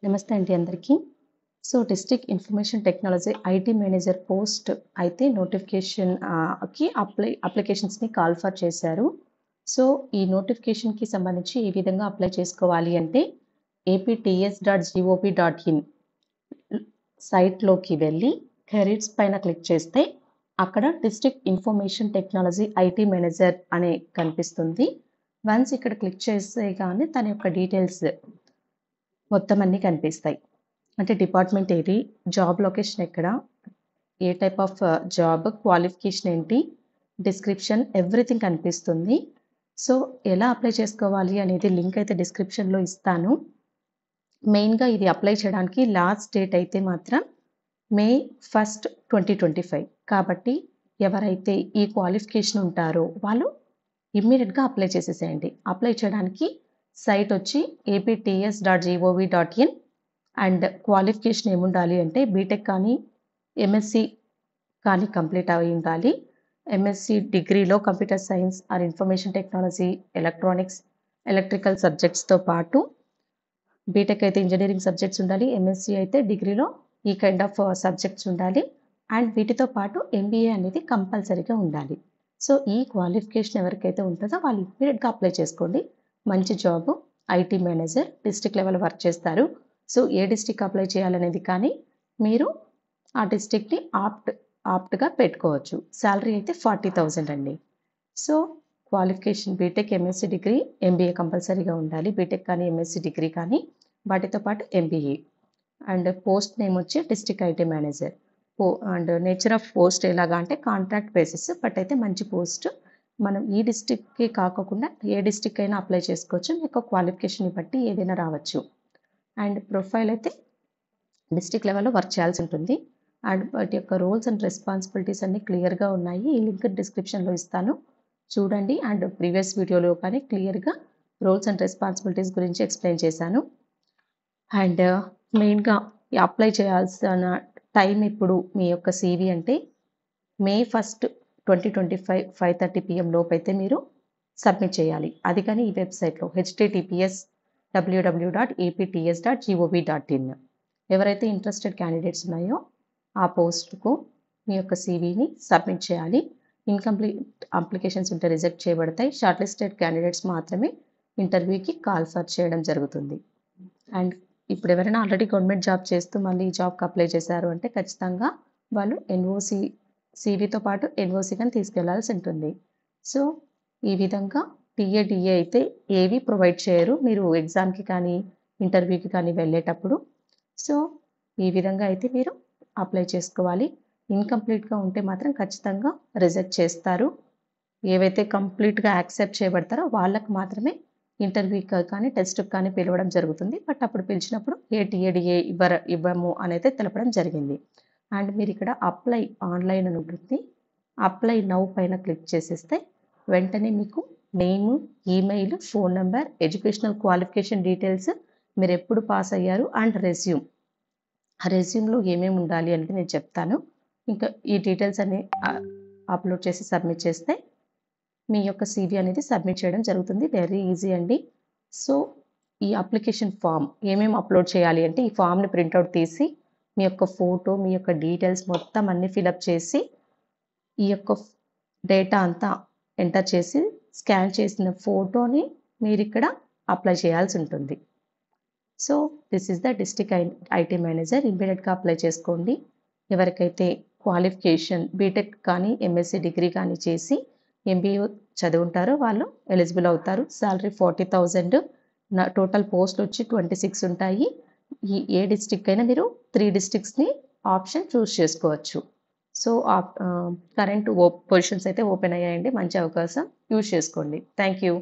నమస్తే అండి అందరికీ. District information technology IT manager post అయితే నోటిఫికేషన్ అప్లికేషన్స్‌ని కాల్ ఫర్ చేశారు. ఈ నోటిఫికేషన్‌కి సంబంధించి ఏ విధంగా అప్లై చేసుకోవాలి అంటే apts.gov.in సైట్‌లోకి వెళ్ళి కెరీర్స్ పైన క్లిక్ చేస్తే అక్కడ district information technology IT manager అనే కనిపిస్తుంది. వన్స్ ఇక్కడ క్లిక్ చేసేగానే తన యొక్క డీటెయిల్స్ మొత్తం అన్నీ కనిపిస్తాయి. అంటే డిపార్ట్మెంట్ ఏది, జాబ్ లొకేషన్ ఎక్కడ, ఏ టైప్ ఆఫ్ జాబ్, క్వాలిఫికేషన్ ఏంటి, డిస్క్రిప్షన్ ఎవ్రీథింగ్ కనిపిస్తుంది. ఎలా అప్లై చేసుకోవాలి అనేది లింక్ అయితే డిస్క్రిప్షన్‌లో ఇస్తాను. మెయిన్‌గా ఇది అప్లై చేయడానికి లాస్ట్ డేట్ అయితే మాత్రం మే 1, 2025. కాబట్టి ఎవరైతే ఈ క్వాలిఫికేషన్ ఉంటారో వాళ్ళు ఇమ్మీడియేట్‌గా అప్లై చేసేసేయండి. అప్లై చేయడానికి సైట్ వచ్చి apts.gov.in అండ్ క్వాలిఫికేషన్ ఏముండాలి అంటే బీటెక్ కానీ, ఎంఎస్‌సి కానీ కంప్లీట్ అయి ఉండాలి. ఎంఎస్‌సి డిగ్రీలో computer science or information technology, electronics, electrical సబ్జెక్ట్స్‌తో పాటు బీటెక్ అయితే ఇంజినీరింగ్ సబ్జెక్ట్స్ ఉండాలి. ఎంఎస్‌సి అయితే డిగ్రీలో ఈ కైండ్ ఆఫ్ సబ్జెక్ట్స్ ఉండాలి. అండ్ వీటితో పాటు ఎంబీఏ అనేది కంపల్సరీగా ఉండాలి. ఈ క్వాలిఫికేషన్ ఎవరికైతే ఉంటుందో వాళ్ళు ఇమ్మీడియేట్‌గా అప్లై చేసుకోండి. మంచి job IT manager district level work చేస్తారు. ఏ డిస్ట్రిక్ట్ అప్లై చేయాలనేది కానీ మీరు ఆ డిస్ట్రిక్ట్‌ని ఆప్ట్‌గా పెట్టుకోవచ్చు. సాలరీ అయితే 40,000 అండి. Qualification BTech, MSc degree, MBA కంపల్సరీగా ఉండాలి. బీటెక్ కానీ, ఎంఎస్‌సి డిగ్రీ కానీ వాటితో పాటు ఎంబీఏ. అండ్ పోస్ట్ నేమ్ వచ్చి district IT manager. And nature of post ఎలాగా అంటే కాంట్రాక్ట్ బేసిస్. బట్ అయితే మంచి పోస్ట్. మనం ఈ డిస్ట్రిక్ట్‌కి కాకోకుండా ఏ డిస్ట్రిక్ట్ అయినా అప్లై చేసుకోవచ్చు. మీ యొక్క క్వాలిఫికేషన్‌ని బట్టి ఏదైనా రావచ్చు. అండ్ ప్రొఫైల్ అయితే డిస్ట్రిక్ట్ లెవెల్‌లో వర్క్ చేయాల్సి ఉంటుంది. అండ్ వాటి యొక్క రోల్స్ అండ్ రెస్పాన్సిబిలిటీస్ అన్నీ క్లియర్‌గా ఉన్నాయి. ఈ లింక్ డిస్క్రిప్షన్‌లో ఇస్తాను. చూడండి. అండ్ ప్రీవియస్ వీడియోలో కానీ క్లియర్‌గా రోల్స్ అండ్ రెస్పాన్సిబిలిటీస్ గురించి ఎక్స్‌ప్లెయిన్ చేశాను. అండ్ మెయిన్‌గా అప్లై చేయాల్సిన టైం ఇప్పుడు మీ యొక్క సీవీ అంటే మే 1, 2025 5:30 PM లోపైతే మీరు సబ్మిట్ చేయాలి. అది కానీ ఈ వెబ్సైట్‌లో https://www.apts.gov.in. ఎవరైతే ఇంట్రెస్టెడ్ క్యాండిడేట్స్ ఉన్నాయో ఆ పోస్ట్‌కు మీ యొక్క సీవీని సబ్మిట్ చేయాలి. ఇన్‌కంప్లీట్ అప్లికేషన్స్ ఉంటే రిజెక్ట్ చేయబడతాయి. షార్ట్ లిస్టెడ్ క్యాండిడేట్స్ మాత్రమే ఇంటర్వ్యూకి కాల్ ఫర్ చేయడం జరుగుతుంది. అండ్ ఇప్పుడు ఎవరైనా ఆల్రెడీ గవర్నమెంట్ జాబ్ చేస్తూ మళ్ళీ ఈ జాబ్‌కి అప్లై చేశారు అంటే ఖచ్చితంగా వాళ్ళు ఎన్ఓసి సీవీతో పాటు ఎన్ఓసి కానీ తీసుకెళ్లాల్సి ఉంటుంది. ఈ విధంగా టీఏ అయితే ఏవి ప్రొవైడ్ చేయరు మీరు ఎగ్జామ్‌కి కానీ, ఇంటర్వ్యూకి కానీ వెళ్ళేటప్పుడు. ఈ విధంగా అయితే మీరు అప్లై చేసుకోవాలి. ఇన్‌కంప్లీట్‌గా ఉంటే మాత్రం ఖచ్చితంగా రిజెక్ట్ చేస్తారు. ఏవైతే కంప్లీట్‌గా యాక్సెప్ట్ చేయబడతారో వాళ్ళకి మాత్రమే ఇంటర్వ్యూకి కానీ, టెస్ట్‌కి కానీ పిలవడం జరుగుతుంది. బట్ అప్పుడు పిలిచినప్పుడు టీఏడిఏ ఇవ్వము అనేది తెలపడం జరిగింది. అండ్ మీరు ఇక్కడ అప్లై ఆన్‌లైన్ అని ఉంటుంది. అప్లై నౌ పైన క్లిక్ చేసేస్తే వెంటనే మీకు name, email, phone number, educational qualification details, మీరు ఎప్పుడు పాస్ అయ్యారు అండ్ రెజ్యూమ్. ఆ రెజ్యూమ్‌లో ఏమేమి ఉండాలి అనేది నేను చెప్తాను. ఇంకా ఈ డీటెయిల్స్ అన్నీ అప్లోడ్ చేసి సబ్మిట్ చేస్తే మీ యొక్క సీవీ అనేది సబ్మిట్ చేయడం జరుగుతుంది. వెరీ ఈజీ అండి. ఈ అప్లికేషన్ ఫామ్ ఏమేమి అప్లోడ్ చేయాలి అంటే ఈ ఫామ్‌ని ప్రింట్‌ఔట్ తీసి మీ యొక్క ఫోటో, మీ యొక్క డీటెయిల్స్ మొత్తం అన్నీ ఫిలప్ చేసి ఈ యొక్క డేటా అంతా ఎంటర్ చేసి స్కాన్ చేసిన ఫోటోని మీరిక్కడ అప్లై చేయాల్సి ఉంటుంది. This is the district IT manager. ఇమ్మీడియేట్‌గా అప్లై చేసుకోండి. ఎవరికైతే క్వాలిఫికేషన్ బీటెక్ కానీ, ఎంఎస్‌సి డిగ్రీ కానీ చేసి ఎంబీఏ చదువుంటారో వాళ్ళు ఎలిజిబుల్ అవుతారు. సాలరీ 40,000. టోటల్ పోస్ట్‌లు వచ్చి 26 ఉంటాయి. ఏ డిస్ట్రిక్ట్ అయినా మీరు 3 డిస్ట్రిక్ట్స్‌ని ఆప్షన్ చూస్ చేసుకోవచ్చు. కరెంట్ పొజిషన్స్ అయితే ఓపెన్ అయ్యాయండి. మంచి అవకాశం యూజ్ చేసుకోండి. Thank you.